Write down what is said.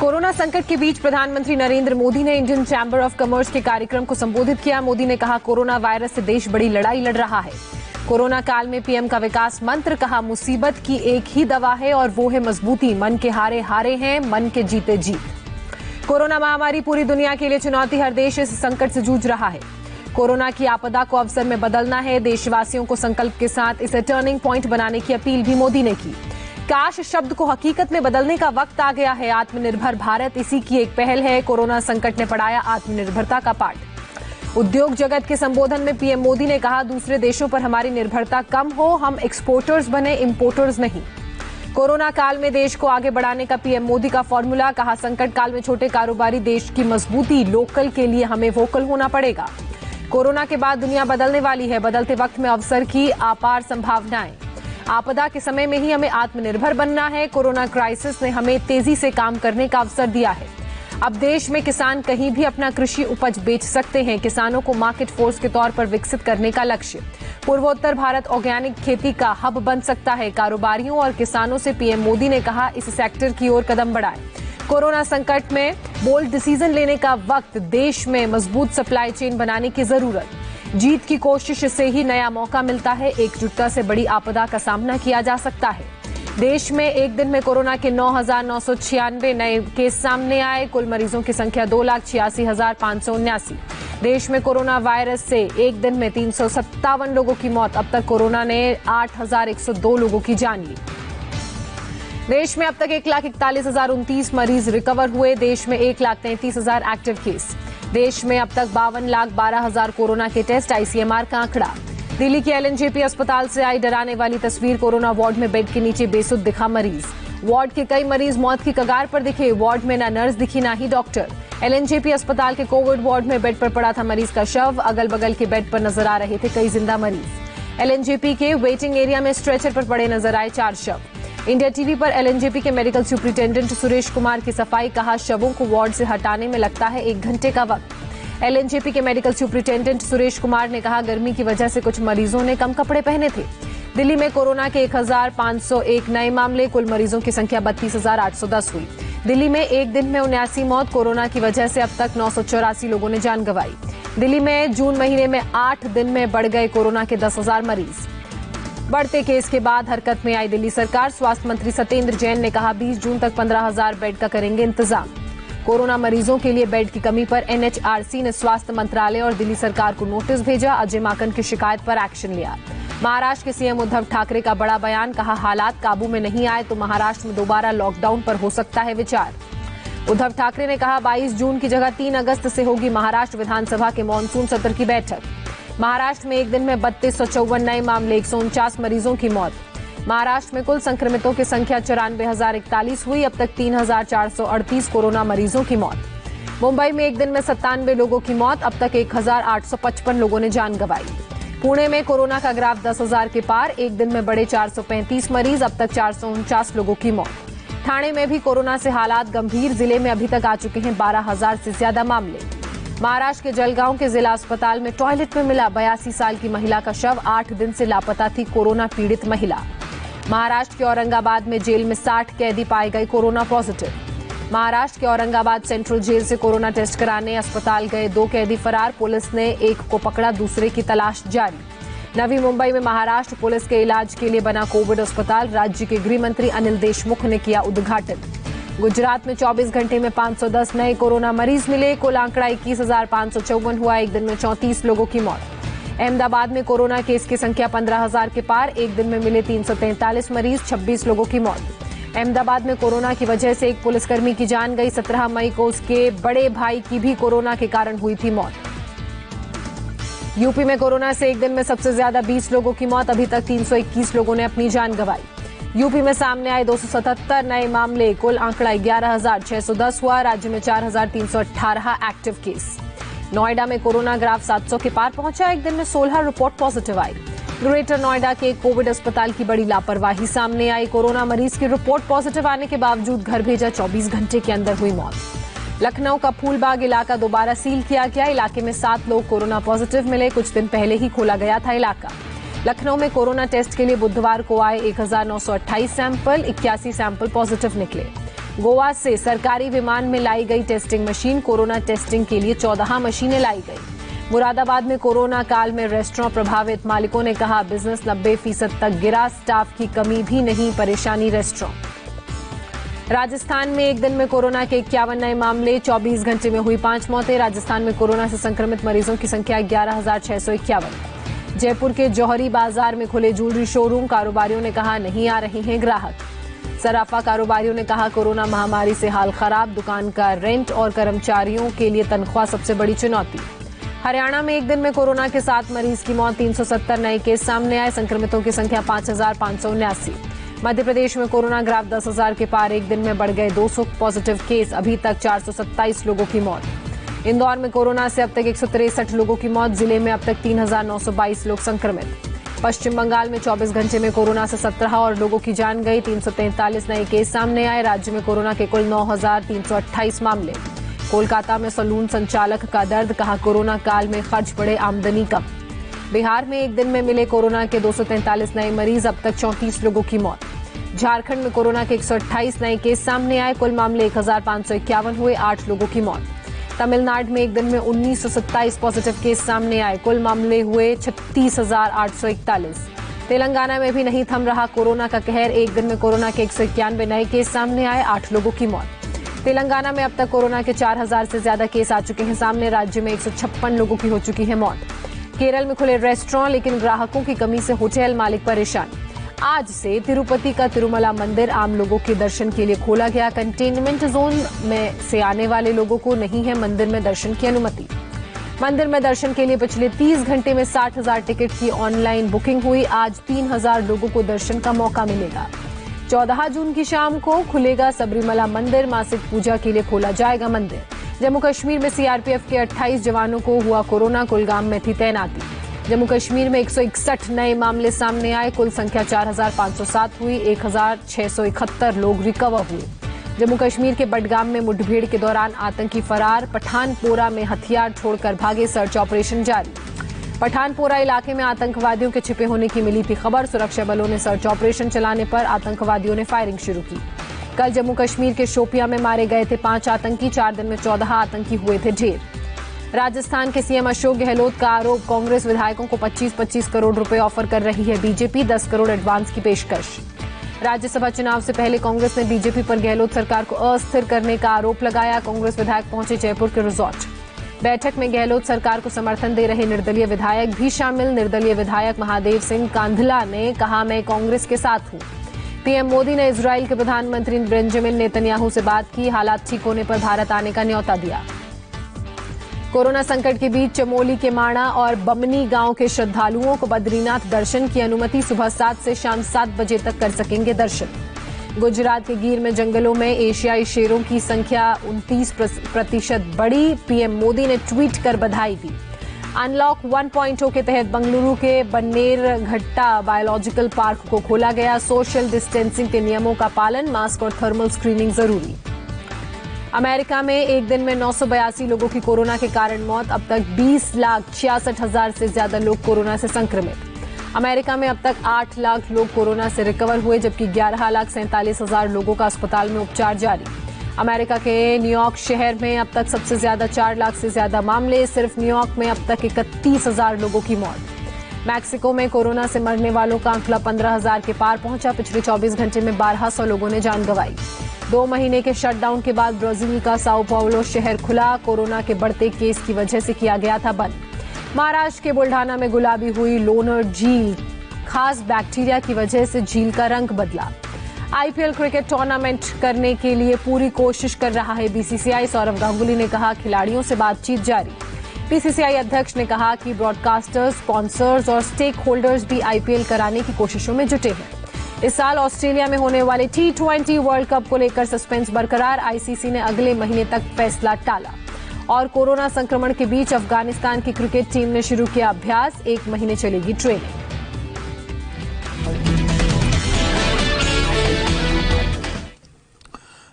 Corona संकट के बीच प्रधानमंत्री नरेंद्र मोदी ने इंडियन चैम्बर ऑफ कॉमर्स के कार्यक्रम को संबोधित किया। मोदी ने कहा, कोरोना वायरस से देश बड़ी लड़ाई लड़ रहा है। कोरोना काल में पीएम का विकास मंत्र, कहा मुसीबत की एक ही दवा है और वो है मजबूती। मन के हारे हारे हैं, मन के जीते जीत। कोरोना महामारी पूरी दुनिया के लिए चुनौती, हर देश इस संकट से जूझ रहा है। कोरोना की आपदा को अवसर में बदलना है, देशवासियों को संकल्प के साथ इसे टर्निंग पॉइंट बनाने की अपील भी मोदी ने की। काश शब्द को हकीकत में बदलने का वक्त आ गया है। आत्मनिर्भर भारत इसी की एक पहल है। कोरोना संकट ने पढ़ाया आत्मनिर्भरता का पाठ। उद्योग जगत के संबोधन में पीएम मोदी ने कहा, दूसरे देशों पर हमारी निर्भरता कम हो, हम एक्सपोर्टर्स बने, इंपोर्टर्स नहीं। कोरोना काल में देश को आगे बढ़ाने का पीएम मोदी का फॉर्मूला, कहा संकट काल में छोटे कारोबारी देश की मजबूती, लोकल के लिए हमें वोकल होना पड़ेगा। कोरोना के बाद दुनिया बदलने वाली है, बदलते वक्त में अवसर की अपार संभावनाएं। आपदा के समय में ही हमें आत्मनिर्भर बनना है। कोरोना क्राइसिस ने हमें तेजी से काम करने का अवसर दिया है। अब देश में किसान कहीं भी अपना कृषि उपज बेच सकते हैं। किसानों को मार्केट फोर्स के तौर पर विकसित करने का लक्ष्य। पूर्वोत्तर भारत ऑर्गेनिक खेती का हब बन सकता है। कारोबारियों और किसानों से पीएम मोदी ने कहा, इस सेक्टर की ओर कदम बढ़ाएं। कोरोना संकट में बोल्ड डिसीजन लेने का वक्त, देश में मजबूत सप्लाई चेन बनाने की जरूरत। जीत की कोशिश से ही नया मौका मिलता है। एकजुटता से बड़ी आपदा का सामना किया जा सकता है। देश में एक दिन में कोरोना के 9,996 नए केस सामने आए। कुल मरीजों की संख्या 2,86,579। देश में कोरोना वायरस से एक दिन में 357 लोगों की मौत। अब तक कोरोना ने 8,102 लोगों की जान ली। देश में अब तक 1,41,029 मरीज रिकवर हुए। देश में 1,33,000 एक्टिव केस। देश में अब तक 52,12,000 कोरोना के टेस्ट, आईसीएमआर का आंकड़ा। दिल्ली के एलएनजेपी अस्पताल से आई डराने वाली तस्वीर, कोरोना वार्ड में बेड के नीचे बेसुध दिखा मरीज। वार्ड के कई मरीज मौत की कगार पर दिखे। वार्ड में न नर्स दिखी ना ही डॉक्टर। एलएनजेपी अस्पताल के कोविड वार्ड में बेड पर पड़ा था मरीज का शव। अगल बगल के बेड पर नजर आ रहे थे कई जिंदा मरीज। एलएनजेपी के वेटिंग एरिया में स्ट्रेचर पर पड़े नजर आए 4 शव। इंडिया टीवी पर एलएनजेपी के मेडिकल सुपरिटेंडेंट सुरेश कुमार की सफाई, कहा शवों को वार्ड से हटाने में लगता है 1 घंटे का वक्त। एलएनजेपी के मेडिकल सुपरिटेंडेंट सुरेश कुमार ने कहा, गर्मी की वजह से कुछ मरीजों ने कम कपड़े पहने थे। दिल्ली में कोरोना के 1,501 नए मामले, कुल मरीजों की संख्या 32,810 हुई। दिल्ली में एक दिन में 79 मौत। कोरोना की वजह से अब तक 984 लोगों ने जान गंवाई। दिल्ली में जून महीने में 8 दिन में बढ़ गए कोरोना के 10,000 मरीज। बढ़ते केस के बाद हरकत में आई दिल्ली सरकार। स्वास्थ्य मंत्री सत्येंद्र जैन ने कहा, 20 जून तक 15,000 बेड का करेंगे इंतजाम। कोरोना मरीजों के लिए बेड की कमी पर एनएचआरसी ने स्वास्थ्य मंत्रालय और दिल्ली सरकार को नोटिस भेजा। अजय माकन की शिकायत पर एक्शन लिया। महाराष्ट्र के सीएम उद्धव ठाकरे का बड़ा बयान, कहा हालात काबू में नहीं आए तो महाराष्ट्र में दोबारा लॉकडाउन पर हो सकता है विचार। उद्धव ठाकरे ने कहा, 22 जून की जगह 3 अगस्त से होगी महाराष्ट्र विधानसभा के मानसून सत्र की बैठक। महाराष्ट्र में एक दिन में 3254 नए मामले, 149 मरीजों की मौत। महाराष्ट्र में कुल संक्रमितों की संख्या 94,041 हुई। अब तक 3,438 कोरोना मरीजों की मौत। मुंबई में एक दिन में 97 लोगों की मौत। अब तक 1,855 लोगों ने जान गंवाई। पुणे में कोरोना का ग्राफ 10,000 के पार, एक दिन में बढ़े 435 मरीज। अब तक 449 लोगों की मौत। ठाणे में भी कोरोना से हालात गंभीर, जिले में अभी तक आ चुके हैं 12,000 से ज्यादा मामले। महाराष्ट्र के जलगांव के जिला अस्पताल में टॉयलेट में मिला 82 साल की महिला का शव। 8 दिन से लापता थी कोरोना पीड़ित महिला। महाराष्ट्र के औरंगाबाद में जेल में 60 कैदी पाए गए कोरोना पॉजिटिव। महाराष्ट्र के औरंगाबाद सेंट्रल जेल से कोरोना टेस्ट कराने अस्पताल गए 2 कैदी फरार। पुलिस ने एक को पकड़ा, दूसरे की तलाश जारी। नवी मुंबई में महाराष्ट्र पुलिस के इलाज के लिए बना कोविड अस्पताल, राज्य के गृह मंत्री अनिल देशमुख ने किया उद्घाटन। गुजरात में 24 घंटे में 510 नए कोरोना मरीज मिले। कुल आंकड़ा 21,554 हुआ। एक दिन में 34 लोगों की मौत। अहमदाबाद में कोरोना केस की संख्या 15,000 के पार, एक दिन में मिले 343 मरीज, 26 लोगों की मौत। अहमदाबाद में कोरोना की वजह से एक पुलिसकर्मी की जान गई। 17 मई को उसके बड़े भाई की भी कोरोना के कारण हुई थी मौत। यूपी में कोरोना से एक दिन में सबसे ज्यादा 20 लोगों की मौत। अभी तक 321 लोगों ने अपनी जान गंवाई। यूपी में सामने आए 277 नए मामले, कुल आंकड़ा 11,610 हुआ। राज्य में 4,318 एक्टिव केस। नोएडा में कोरोना ग्राफ 700 के पार पहुंचा। एक दिन में 16 रिपोर्ट पॉजिटिव आई। ग्रेटर नोएडा के कोविड अस्पताल की बड़ी लापरवाही सामने आई। कोरोना मरीज की रिपोर्ट पॉजिटिव आने के बावजूद घर भेजा, 24 घंटे के अंदर हुई मौत। लखनऊ का फूलबाग इलाका दोबारा सील किया गया। इलाके में 7 लोग कोरोना पॉजिटिव मिले। कुछ दिन पहले ही खोला गया था इलाका। लखनऊ में कोरोना टेस्ट के लिए बुधवार को आए 1,928 सैंपल, 81 सैंपल पॉजिटिव निकले। गोवा से सरकारी विमान में लाई गई टेस्टिंग मशीन, कोरोना टेस्टिंग के लिए 14 मशीनें लाई गई। मुरादाबाद में कोरोना काल में रेस्टोरेंट प्रभावित, मालिकों ने कहा बिजनेस 90% तक गिरा, स्टाफ की कमी भी नहीं, परेशानी रेस्टोरेंट। राजस्थान में एक दिन में कोरोना के 51 नए मामले, 24 घंटे में हुई 5 मौतें। राजस्थान में कोरोना से संक्रमित मरीजों की संख्या 11,651। जयपुर के जौहरी बाजार में खुले ज्वेलरी शोरूम, कारोबारियों ने कहा नहीं आ रहे हैं ग्राहक। सराफा कारोबारियों ने कहा कोरोना महामारी से हाल खराब, दुकान का रेंट और कर्मचारियों के लिए तनख्वाह सबसे बड़ी चुनौती। हरियाणा में एक दिन में कोरोना के 7 मरीज की मौत, 370 नए केस सामने आए, संक्रमितों की संख्या 5,579। मध्य प्रदेश में कोरोना ग्राफ 10,000 के पार, एक दिन में बढ़ गए 200 पॉजिटिव केस, अभी तक 427 लोगों की मौत। इंदौर में कोरोना से अब तक 163 लोगों की मौत, जिले में अब तक 3,922 लोग संक्रमित। पश्चिम बंगाल में 24 घंटे में कोरोना से 17 और लोगों की जान गई, 343 नए केस सामने आए। राज्य में कोरोना के कुल 9,328 मामले। कोलकाता में सलून संचालक का दर्द, कहा कोरोना काल में खर्च बढ़े, आमदनी कम। बिहार में एक दिन में मिले कोरोना के 243 नए मरीज, अब तक 34 लोगों की मौत। झारखंड में कोरोना के 128 नए केस सामने आए, कुल मामले 1,551 हुए, 8 लोगों की मौत। तमिलनाडु में एक दिन में 1927 पॉजिटिव केस सामने आए, कुल मामले हुए 36,841। तेलंगाना में भी नहीं थम रहा कोरोना का कहर, एक दिन में कोरोना के 191 नए केस सामने आए, 8 लोगों की मौत। तेलंगाना में अब तक कोरोना के 4,000 से ज्यादा केस आ चुके हैं सामने, राज्य में 156 लोगों की हो चुकी है मौत। केरल में खुले रेस्टोरेंट, लेकिन ग्राहकों की कमी से होटल मालिक परेशान। आज से तिरुपति का तिरुमला मंदिर आम लोगों के दर्शन के लिए खोला गया, कंटेनमेंट जोन में से आने वाले लोगों को नहीं है मंदिर में दर्शन की अनुमति। मंदिर में दर्शन के लिए पिछले 30 घंटे में 60,000 टिकट की ऑनलाइन बुकिंग हुई, आज 3,000 लोगों को दर्शन का मौका मिलेगा। 14 जून की शाम को खुलेगा सबरीमला मंदिर, मासिक पूजा के लिए खोला जाएगा मंदिर। जम्मू कश्मीर में सीआरपीएफ के 28 जवानों को हुआ कोरोना, कुलगाम में थी तैनाती। जम्मू कश्मीर में 161 नए मामले सामने आए, कुल संख्या 4,507 हुई, 1,671 लोग रिकवर हुए। जम्मू कश्मीर के बडगाम में मुठभेड़ के दौरान आतंकी फरार, पठानपोरा में हथियार छोड़कर भागे, सर्च ऑपरेशन जारी। पठानपोरा इलाके में आतंकवादियों के छिपे होने की मिली थी खबर, सुरक्षा बलों ने सर्च ऑपरेशन चलाने पर आतंकवादियों ने फायरिंग शुरू की। कल जम्मू कश्मीर के शोपियां में मारे गए थे 5 आतंकी, 4 दिन में 14 आतंकी हुए थे ढेर। राजस्थान के सीएम अशोक गहलोत का आरोप, कांग्रेस विधायकों को 25-25 करोड़ रुपए ऑफर कर रही है बीजेपी, 10 करोड़ एडवांस की पेशकश। राज्यसभा चुनाव से पहले कांग्रेस ने बीजेपी पर गहलोत सरकार को अस्थिर करने का आरोप लगाया, कांग्रेस विधायक पहुंचे जयपुर के रिजॉर्ट। बैठक में गहलोत सरकार को समर्थन दे रहे निर्दलीय विधायक भी शामिल। निर्दलीय विधायक महादेव सिंह कांधला ने कहा, मैं कांग्रेस के साथ हूं। पीएम मोदी ने इजराइल के प्रधानमंत्री बेंजामिन नेतन्याहू से बात की, हालात ठीक होने पर भारत आने का न्योता दिया। कोरोना संकट के बीच चमोली के माणा और बमनी गांव के श्रद्धालुओं को बद्रीनाथ दर्शन की अनुमति, सुबह 7 से शाम 7 बजे तक कर सकेंगे दर्शन। गुजरात के गिर में जंगलों में एशियाई शेरों की संख्या 29% बढ़ी, पीएम मोदी ने ट्वीट कर बधाई दी। अनलॉक 1.0 के तहत बंगलुरु के बन्नेर घट्टा बायोलॉजिकल पार्क को खोला गया, सोशल डिस्टेंसिंग के नियमों का पालन, मास्क और थर्मल स्क्रीनिंग जरूरी। अमेरिका में एक दिन में 982 लोगों की कोरोना के कारण मौत, अब तक 20,66,000 से ज्यादा लोग कोरोना से संक्रमित। अमेरिका में अब तक 8 लाख लोग कोरोना से रिकवर हुए, जबकि 11,47,000 लोगों का अस्पताल में उपचार जारी। अमेरिका के न्यूयॉर्क शहर में अब तक सबसे ज्यादा 4 लाख से ज्यादा मामले, सिर्फ न्यूयॉर्क में अब तक 31,000 लोगों की मौत। मैक्सिको में कोरोना से मरने वालों का आंकड़ा 15,000 के पार पहुंचा, पिछले 24 घंटे में 1,200 लोगों ने जान गंवाई। 2 महीने के शटडाउन के बाद ब्राजील का साओ पाउलो शहर खुला, कोरोना के बढ़ते केस की वजह से किया गया था बंद। महाराष्ट्र के बुल्ढाना में गुलाबी हुई लोनर झील, खास बैक्टीरिया की वजह से झील का रंग बदला। आईपीएल क्रिकेट टूर्नामेंट करने के लिए पूरी कोशिश कर रहा है बीसीसीआई, सौरव गांगुली ने कहा, खिलाड़ियों से बातचीत जारी। बीसीसीआई अध्यक्ष ने कहा कि ब्रॉडकास्टर्स, स्पॉन्सर्स और स्टेक होल्डर्स भी आईपीएल कराने की कोशिशों में जुटे हैं। इस साल ऑस्ट्रेलिया में होने वाले T20 वर्ल्ड कप को लेकर सस्पेंस बरकरार, आईसीसी ने अगले महीने तक फैसला टाला। और कोरोना संक्रमण के बीच अफगानिस्तान की क्रिकेट टीम ने शुरू किया अभ्यास, 1 महीने चलेगी ट्रेनिंग।